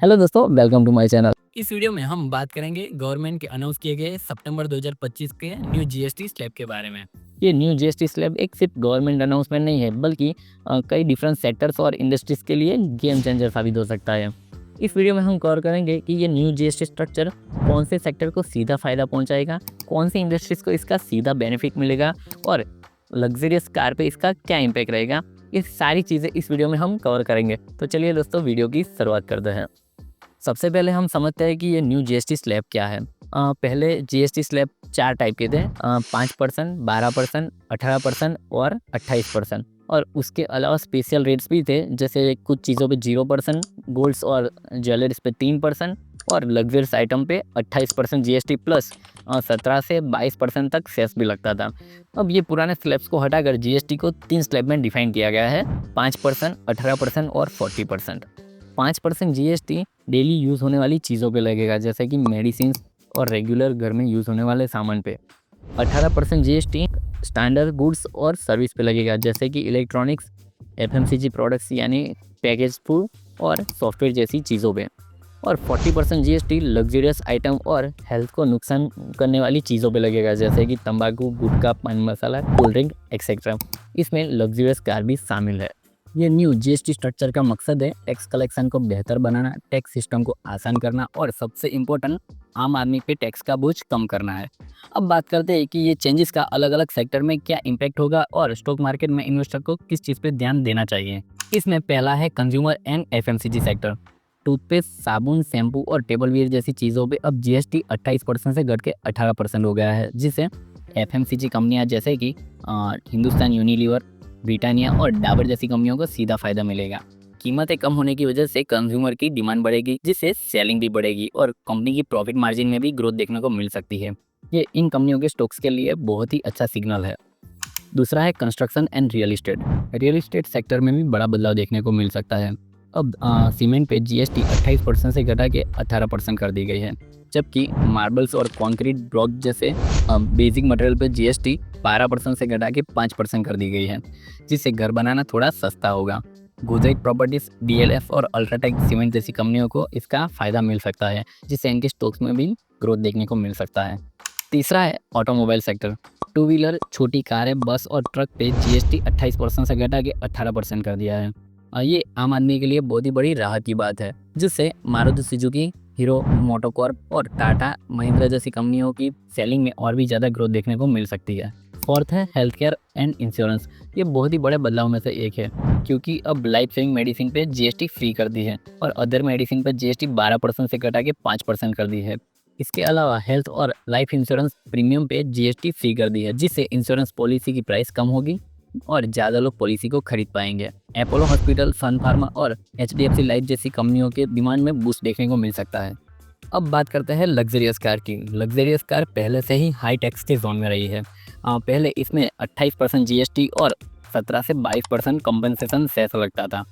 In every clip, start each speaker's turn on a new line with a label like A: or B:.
A: Hello दोस्तों, welcome to my channel.
B: इस video में हम बात करेंगे गवर्नमेंट के अनाउंस किए गए सितंबर 2025 के न्यू जीएसटी स्लैब के बारे में।
A: ये न्यू जीएसटी स्लैब एक सिर्फ गवर्नमेंट अनाउंसमेंट नहीं है, बल्कि कई डिफरेंट सेक्टर्स और इंडस्ट्रीज के लिए गेम चेंजर साबित हो सकता है। इस वीडियो में हम कवर करेंगे कि ये न्यू जीएसटी स्ट्रक्चर कौन से सेक्टर को सीधा फायदा पहुंचाएगा, कौन सी इंडस्ट्रीज को इसका सीधा बेनिफिट मिलेगा और लग्जरियस कार पे इसका क्या इम्पैक्ट रहेगा। ये सारी चीज़ें इस वीडियो में हम कवर करेंगे। तो चलिए दोस्तों, वीडियो की शुरुआत करते हैं। सबसे पहले हम समझते हैं कि ये न्यू जीएसटी स्लैब क्या है। पहले जीएसटी स्लैब 4 टाइप के थे, 5%, 12%, 18% और 28%। और उसके अलावा स्पेशल रेट्स भी थे, जैसे कुछ चीज़ों पे 0%, गोल्ड्स और ज्वेलरीज पे 3% और लग्जरियस आइटम पे 28% जीएसटी प्लस 17 से 22% तक सेस भी लगता था। अब ये पुराने स्लैब्स को हटाकर जीएसटी को 3 स्लैब में डिफाइन किया गया है, 5%, 18% और 40%। 5% जीएसटी डेली यूज़ होने वाली चीज़ों पे लगेगा, जैसे कि मेडिसिन और रेगुलर घर में यूज़ होने वाले सामान पे। 18% जीएसटी स्टैंडर्ड गुड्स और सर्विस पे लगेगा, जैसे कि इलेक्ट्रॉनिक्स, एफएमसीजी प्रोडक्ट्स यानी पैकेज फूड और सॉफ्टवेयर जैसी चीज़ों पे। और 40% जीएसटी लग्जरियस आइटम और हेल्थ को नुकसान करने वाली चीज़ों पे लगेगा, जैसे कि तंबाकू, गुटखा, पान मसाला, कोल्ड ड्रिंक एक्सेट्रा। इसमें लग्जरियस कार भी शामिल है। ये न्यू जीएसटी स्ट्रक्चर का मकसद है टैक्स कलेक्शन को बेहतर बनाना, टैक्स सिस्टम को आसान करना और सबसे इम्पोर्टेंट, आम आदमी पे टैक्स का बोझ कम करना है। अब बात करते हैं कि ये चेंजेस का अलग अलग सेक्टर में क्या इम्पैक्ट होगा और स्टॉक मार्केट में इन्वेस्टर को किस चीज़ पे ध्यान देना चाहिए। इसमें पहला है consumer and FMCG sector. Toothpaste, साबुन, शैम्पू और टेबल वेयर जैसी चीज़ों पे अब जीएसटी 28% से घट के 18% हो गया है, जिससे एफएमसीजी कंपनियां जैसे कि हिंदुस्तान यूनिलीवर, ब्रिटानिया और डाबर जैसी कंपनियों को सीधा फायदा मिलेगा। कीमतें कम होने की वजह से कंज्यूमर की डिमांड बढ़ेगी, जिससे सेलिंग भी बढ़ेगी और कंपनी की प्रॉफिट मार्जिन में भी ग्रोथ देखने को मिल सकती है। ये इन कंपनियों के स्टॉक्स के लिए बहुत ही अच्छा सिग्नल है। दूसरा है construction and real estate. Real estate sector में भी बड़ा बदलाव देखने को मिल सकता है। अब सीमेंट पे जीएसटी 28% से घटा के 18% कर दी गई है, जबकि मार्बल्स और कंक्रीट ब्लॉक जैसे बेसिक मटेरियल पे जीएसटी 12% से घटा के 5% कर दी गई है, जिससे घर बनाना थोड़ा सस्ता होगा। गुजरात प्रॉपर्टीज, डीएलएफ और अल्ट्राटेक सीमेंट जैसी कंपनियों को इसका फायदा मिल सकता है, जिससे इनके स्टॉक्स में भी ग्रोथ देखने को मिल सकता है। तीसरा है ऑटोमोबाइल सेक्टर। टू व्हीलर, छोटी कारें, बस और ट्रक पे जीएसटी 28% से घटा के 18% कर दिया है। ये आम आदमी के लिए बहुत ही बड़ी राहत की बात है, जिससे मारुति सुजुकी, हीरो मोटोकॉर्प और टाटा महिंद्रा जैसी कंपनियों की सेलिंग में और भी ज़्यादा ग्रोथ देखने को मिल सकती है। फोर्थ है हेल्थ केयर एंड इंश्योरेंस। ये बहुत ही बड़े बदलाव में से एक है, क्योंकि अब लाइफ सेविंग मेडिसिन पे जीएसटी फ्री कर दी है और अदर मेडिसिन पे जीएसटी 12% से घटा के 5% कर दी है। इसके अलावा हेल्थ और लाइफ इंश्योरेंस प्रीमियम पे जीएसटी फ्री कर दी है, जिससे इंश्योरेंस पॉलिसी की प्राइस कम होगी और ज़्यादा लोग पॉलिसी को खरीद पाएंगे। अपोलो हॉस्पिटल, सन फार्मा और एचडीएफसी लाइफ जैसी कंपनियों के डिमांड में बूस्ट देखने को मिल सकता है। अब बात करते हैं लग्जरियस कार की। लग्जरियस कार पहले से ही हाई टैक्स के जोन में रही है। पहले इसमें 28% जीएसटी और 17 से 22% कंपनसेशन सेस लगता था,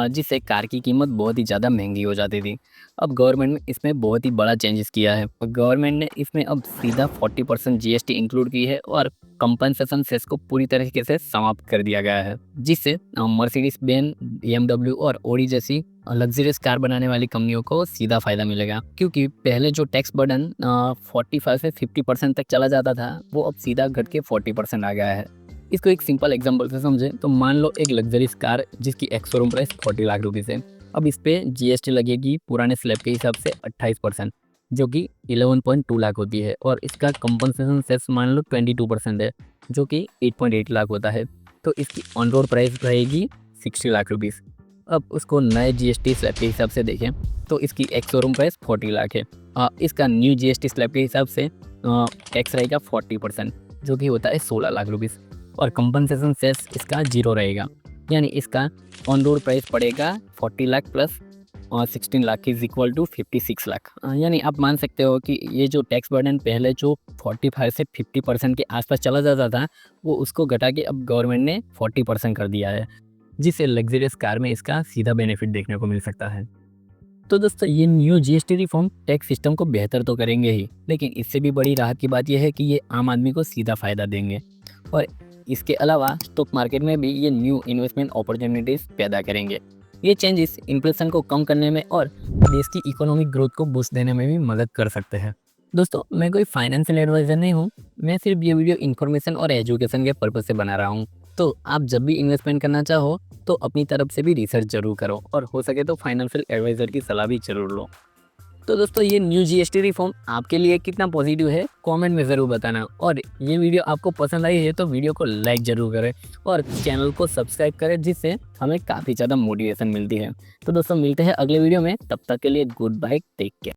A: जिससे कार की कीमत बहुत ही ज़्यादा महंगी हो जाती थी। अब गवर्नमेंट ने इसमें बहुत ही बड़ा चेंजेस किया है। गवर्नमेंट ने इसमें अब सीधा 40% जीएसटी इंक्लूड की है और कंपनसेशन सेस को पूरी तरीके से समाप्त कर दिया गया है, जिससे मर्सिडीज बेंज, बीएमडब्ल्यू और ऑडी जैसी लग्जरियस कार बनाने वाली कंपनियों को सीधा फायदा मिलेगा, क्योंकि पहले जो टैक्स बर्डन 45 से 50% तक चला जाता था, वो अब सीधा घट के 40% आ गया है। इसको एक सिंपल एग्जांपल से समझें तो मान लो एक लग्जरियस कार जिसकी ex showroom price 40 lakh rupees है। अब इस पे जीएसटी लगेगी पुराने स्लैब के हिसाब से 28%, जो कि 11.2 लाख होती है, और इसका कंपनसेशन सेस मान लो 22% है, जो कि 8.8 लाख होता है। तो इसकी ऑन रोड प्राइस रहेगी 60 लाख रुपीज़। अब उसको नए जीएसटी स्लैब के हिसाब से देखें तो इसकी एक्स शोरूम प्राइस 40 लाख है। इसका न्यू जीएसटी स्लैब के हिसाब से टैक्स रहेगा 40%, जो कि होता है 16 लाख रुपीज़, और कंपनसेशन सेस इसका 0 रहेगा। यानी इसका ऑन रोड प्राइस पड़ेगा 40 lakh plus 16 lakh is equal to 56 lakh. यानी आप मान सकते हो कि ये जो टैक्स बर्डन पहले जो 45 से 50% के आसपास चला जाता था, वो उसको घटा के अब गवर्नमेंट ने 40% कर दिया है, जिससे लग्जरियस कार में इसका सीधा बेनिफिट देखने को मिल सकता है। तो दोस्तों, ये new GST reform tax system को बेहतर तो करेंगे ही, लेकिन इससे भी बड़ी राहत की बात यह है कि ये आम आदमी को सीधा फायदा देंगे, और इसके अलावा स्टॉक मार्केट में भी ये न्यू इन्वेस्टमेंट अपॉर्चुनिटीज़ पैदा करेंगे।
B: ये चेंजेस इन्फ्लेशन को कम करने में और देश की इकोनॉमिक ग्रोथ को बूस्ट देने में भी मदद कर सकते हैं। दोस्तों, मैं कोई फाइनेंशियल एडवाइज़र नहीं हूँ, मैं सिर्फ ये वीडियो इन्फॉर्मेशन और एजुकेशन के पर्पज़ से बना रहा हूँ। तो आप जब भी इन्वेस्टमेंट करना चाहो, तो अपनी तरफ से भी रिसर्च ज़रूर करो और हो सके तो फाइनेंशियल एडवाइज़र की सलाह भी ज़रूर लो। तो दोस्तों, ये न्यू जीएसटी रिफॉर्म आपके लिए कितना पॉजिटिव है, कमेंट में ज़रूर बताना और ये वीडियो आपको पसंद आई है तो वीडियो को लाइक ज़रूर करें और चैनल को सब्सक्राइब करें, जिससे हमें काफ़ी ज़्यादा मोटिवेशन मिलती है। तो दोस्तों, मिलते हैं अगले वीडियो में, तब तक के लिए गुड बाय, टेक केयर।